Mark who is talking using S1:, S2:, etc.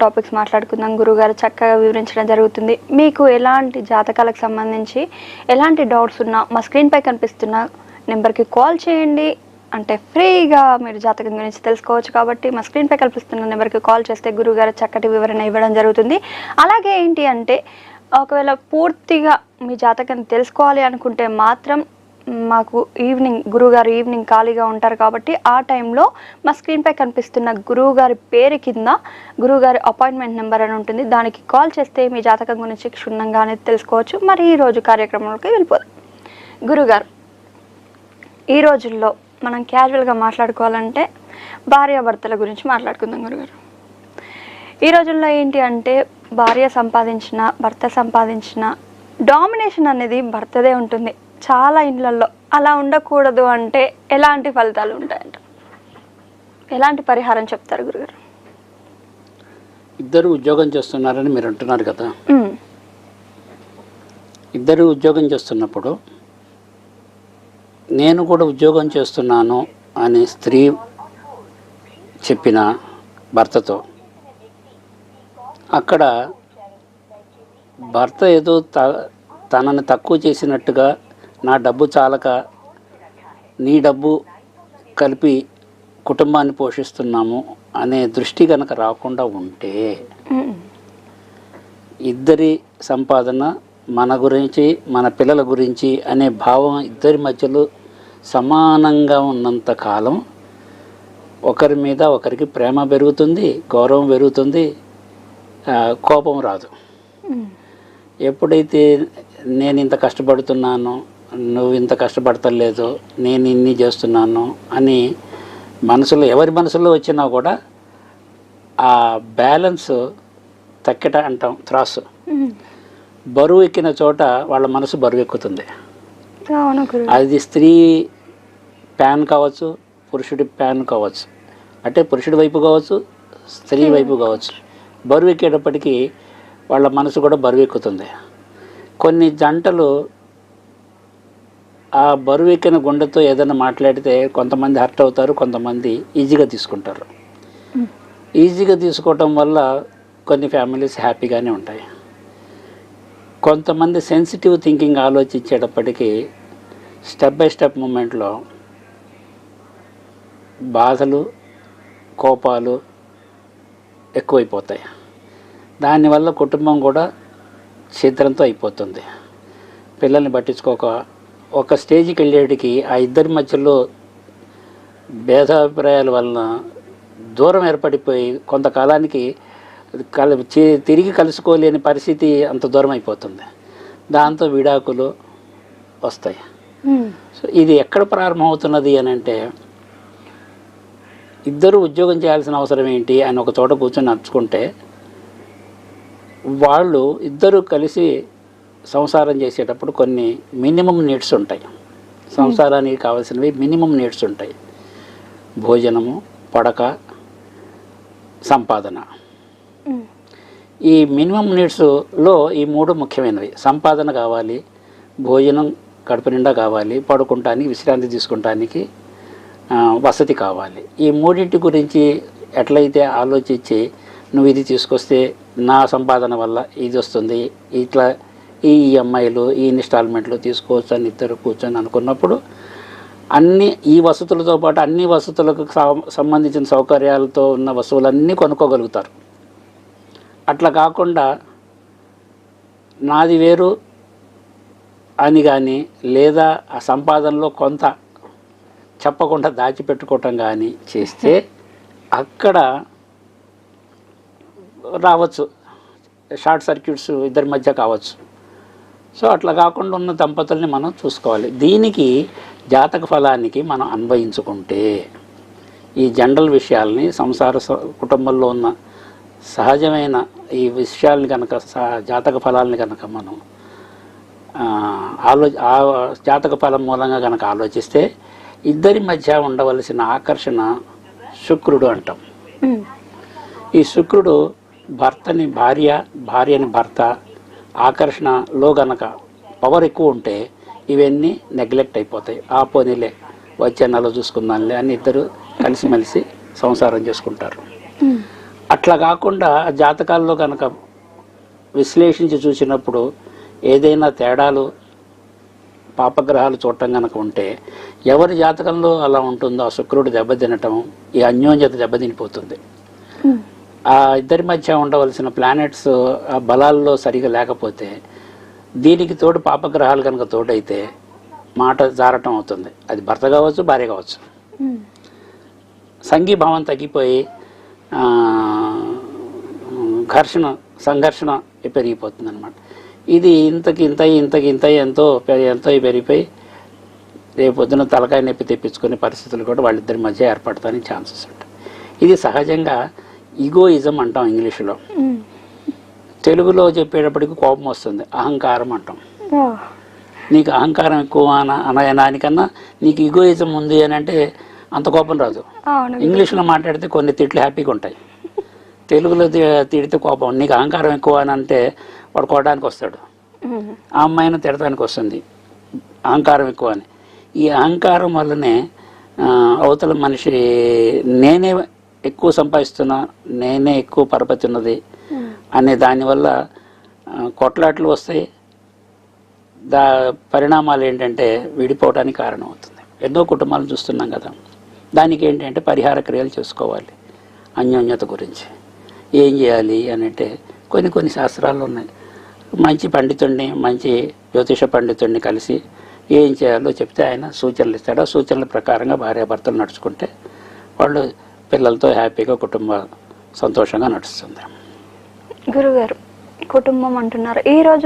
S1: Topics మాట్లాడుకుందాం. గురుగారు చక్కగా వివరించడం జరుగుతుంది. మీకు ఎలాంటి జాతకాలకు సంబంధించి ఎలాంటి డౌట్స్ ఉన్నా మా స్క్రీన్పై కనిపిస్తున్న నెంబర్కి కాల్ చేయండి. అంటే ఫ్రీగా మీరు జాతకం గురించి తెలుసుకోవచ్చు. కాబట్టి మా స్క్రీన్పై కనిపిస్తున్న నెంబర్కి కాల్ చేస్తే గురుగారు చక్కటి వివరణ ఇవ్వడం జరుగుతుంది. అలాగే ఏంటి అంటే ఒకవేళ పూర్తిగా మీ జాతకం తెలుసుకోవాలి అనుకుంటే మాత్రం మాకు గురువుగారు ఈవినింగ్ ఖాళీగా ఉంటారు. కాబట్టి ఆ టైంలో మా స్క్రీన్పై కనిపిస్తున్న గురువుగారి పేరు కింద గురువుగారి అపాయింట్మెంట్ నెంబర్ అని ఉంటుంది. దానికి కాల్ చేస్తే మీ జాతకం గురించి క్షుణ్ణంగా అనేది తెలుసుకోవచ్చు. మరి ఈరోజు కార్యక్రమంలోకి వెళ్ళిపోదాం. గురుగారు, ఈ రోజుల్లో మనం క్యాజువల్గా మాట్లాడుకోవాలంటే భార్యాభర్తల గురించి మాట్లాడుకుందాం. గురుగారు, ఈ రోజుల్లో ఏంటి అంటే భార్య సంపాదించిన భర్త సంపాదించిన డామినేషన్ అనేది భర్తదే ఉంటుంది చాలా ఇండ్లలో. అలా ఉండకూడదు అంటే ఎలాంటి ఫలితాలు ఉంటాయంట? ఎలాంటి పరిహారం చెప్తారు గురుగారు?
S2: ఇద్దరు ఉద్యోగం చేస్తున్నారని మీరు అంటున్నారు కదా. ఇద్దరు ఉద్యోగం చేస్తున్నప్పుడు నేను కూడా ఉద్యోగం చేస్తున్నాను అని స్త్రీ చెప్పిన భర్తతో అక్కడ భర్త ఏదో తనని తక్కువ చేసినట్టుగా, నా డబ్బు చాలక నీ డబ్బు కలిపి కుటుంబాన్ని పోషిస్తున్నాము అనే దృష్టి కనుక రాకుండా ఉంటే ఇద్దరి సంపాదన మన గురించి మన పిల్లల గురించి అనే భావం ఇద్దరి మధ్యలో సమానంగా ఉన్నంత కాలం ఒకరి మీద ఒకరికి ప్రేమ పెరుగుతుంది, గౌరవం పెరుగుతుంది, కోపం రాదు. ఎప్పుడైతే నేను ఇంత కష్టపడుతున్నాను, నువ్వు ఇంత కష్టపడతలేదు, నేను ఇన్ని చేస్తున్నాను అని మనసులో ఎవరి మనసులో వచ్చినా కూడా ఆ బ్యాలెన్స్ తక్కెట అంటాం, త్రాసు. బరువు ఎక్కిన చోట వాళ్ళ మనసు బరువు ఎక్కుతుంది. అది స్త్రీ ప్యాన్ కావచ్చు, పురుషుడి ప్యాన్ కావచ్చు, అంటే పురుషుడి వైపు కావచ్చు, స్త్రీ వైపు కావచ్చు. బరువు ఎక్కేటప్పటికీ వాళ్ళ మనసు కూడా బరువు ఎక్కుతుంది. కొన్ని జంటలు ఆ బరువు ఎక్కిన గుండెతో ఏదైనా మాట్లాడితే కొంతమంది హర్ట్ అవుతారు, కొంతమంది ఈజీగా తీసుకుంటారు. ఈజీగా తీసుకోవటం వల్ల కొన్ని ఫ్యామిలీస్ హ్యాపీగానే ఉంటాయి. కొంతమంది సెన్సిటివ్ థింకింగ్ ఆలోచించేటప్పటికీ స్టెప్ బై స్టెప్ మూమెంట్లో బాధలు, కోపాలు ఎక్కువైపోతాయి. దానివల్ల కుటుంబం కూడా ఛిద్రంతో అయిపోతుంది. పిల్లల్ని పట్టించుకోక ఒక స్టేజ్కి వెళ్ళేటికి ఆ ఇద్దరి మధ్యలో భేదాభిప్రాయాల వలన దూరం ఏర్పడిపోయి కొంతకాలానికి తిరిగి కలుసుకోలేని పరిస్థితి అంత దూరం అయిపోతుంది. దాంతో విడాకులు వస్తాయి. సో ఇది ఎక్కడ ప్రారంభమవుతున్నది అని అంటే, ఇద్దరు ఉద్యోగం చేయాల్సిన అవసరం ఏంటి అని ఒక చోట కూర్చొని నడుచుకుంటే వాళ్ళు ఇద్దరు కలిసి సంసారం చేసేటప్పుడు కొన్ని మినిమం నీడ్స్ ఉంటాయి. సంసారానికి కావాల్సినవి మినిమం నీడ్స్ ఉంటాయి. భోజనము, పడక, సంపాదన. ఈ మినిమం నీడ్స్లో ఈ మూడు ముఖ్యమైనవి. సంపాదన కావాలి, భోజనం కడుపు నిండా కావాలి, పడుకుంటానికి విశ్రాంతి తీసుకుంటానికి వసతి కావాలి. ఈ మూడింటి గురించి ఎట్లయితే ఆలోచించి నువ్వు ఇది తీసుకొస్తే నా సంపాదన వల్ల ఇది వస్తుంది, ఇట్లా ఈ ఈఎంఐలు ఈ ఇన్స్టాల్మెంట్లు తీసుకోవచ్చు అని ఇద్దరు కూర్చొని అనుకున్నప్పుడు అన్ని ఈ వసతులతో పాటు అన్ని వసతులకు సంబంధించిన సౌకర్యాలతో ఉన్న వస్తువులన్నీ కొనుక్కోగలుగుతారు. అట్లా కాకుండా నాది వేరు అని కానీ, లేదా ఆ సంపాదనలో కొంత చెప్పకుండా దాచిపెట్టుకోవటం కానీ చేస్తే అక్కడ రావచ్చు షార్ట్ సర్క్యూట్స్ ఇద్దరి మధ్య కావచ్చు. సో అట్లా కాకుండా ఉన్న దంపతుల్ని మనం చూసుకోవాలి. దీనికి జాతక ఫలానికి మనం అన్వయించుకుంటే ఈ జనరల్ విషయాల్ని, సంసార కుటుంబంలో ఉన్న సహజమైన ఈ విషయాల్ని కనుక, జాతక ఫలాల్ని కనుక మనం జాతక ఫలం మూలంగా కనుక ఆలోచిస్తే ఇద్దరి మధ్య ఉండవలసిన ఆకర్షణ శుక్రుడు అంటాం. ఈ శుక్రుడు భర్తని భార్య, భార్యని భర్త ఆకర్షణలో గనక పవర్ ఎక్కువ ఉంటే ఇవన్నీ నెగ్లెక్ట్ అయిపోతాయి. ఆ పోనీలే వచ్చే నెల చూసుకుందాంలే అని ఇద్దరు కలిసిమెలిసి సంసారం చేసుకుంటారు. అట్లా కాకుండా జాతకాల్లో కనుక విశ్లేషించి చూసినప్పుడు ఏదైనా తేడాలు పాపగ్రహాలు చూడటం కనుక ఉంటే ఎవరి జాతకంలో అలా ఉంటుందో ఆ శుక్రుడు దెబ్బతినటం, ఈ అన్యోన్యత దెబ్బతినిపోతుంది. ఆ ఇద్దరి మధ్య ఉండవలసిన ప్లానెట్స్ ఆ బలాల్లో సరిగా లేకపోతే దీనికి తోడు పాపగ్రహాలు కనుక తోడైతే మాట జారటం అవుతుంది. అది భర్త కావచ్చు, భార్య కావచ్చు. సంఘీభావం తగ్గిపోయి సంఘర్షణ పెరిగిపోతుంది అనమాట. ఇది ఇంతకి ఎంతో పెరిగిపోయి రేపు పొద్దున తలకాయ నొప్పి తెప్పించుకునే పరిస్థితులు కూడా వాళ్ళిద్దరి మధ్య ఏర్పడటానికి ఛాన్సెస్ ఉంటాయి. ఇది సహజంగా ఈగోయిజం అంటాం ఇంగ్లీషులో. తెలుగులో చెప్పేటప్పటికి కోపం వస్తుంది, అహంకారం అంటాం. నీకు అహంకారం ఎక్కువ దానికన్నా నీకు ఈగోయిజం ఉంది అని అంటే అంత కోపం రాదు. ఇంగ్లీష్లో మాట్లాడితే కొన్ని తిట్లు హ్యాపీగా ఉంటాయి, తెలుగులో తిడితే కోపం. నీకు అహంకారం ఎక్కువ అని అంటే వాడు కొట్టడానికి వస్తాడు, ఆ అమ్మాయిని తిడటానికి వస్తుంది అహంకారం ఎక్కువ అని. ఈ అహంకారం వల్లనే అవతల మనిషి నేనే ఎక్కువ సంపాదిస్తున్నా, నేనే ఎక్కువ పరపతి ఉన్నది అనే దానివల్ల కొట్లాట్లు వస్తాయి. పరిణామాలు ఏంటంటే విడిపోవడానికి కారణం అవుతుంది. ఎన్నో కుటుంబాలను చూస్తున్నాం కదా. దానికి ఏంటంటే పరిహార క్రియలు చేసుకోవాలి. అన్యోన్యత గురించి ఏం చేయాలి అని అంటే కొన్ని శాస్త్రాలు ఉన్నాయి. మంచి పండితుడిని, మంచి జ్యోతిష పండితుడిని కలిసి ఏం చేయాలో చెప్తే ఆయన సూచనలు ఇస్తాడు. ఆ సూచనల ప్రకారంగా భార్యాభర్తలు నడుచుకుంటే వాళ్ళు పిల్లలతో హ్యాపీగా కుటుంబం సంతోషంగా నడుస్తుంది.
S1: గురుగారు, కుటుంబం అంటున్నారు. ఈ రోజుల్లో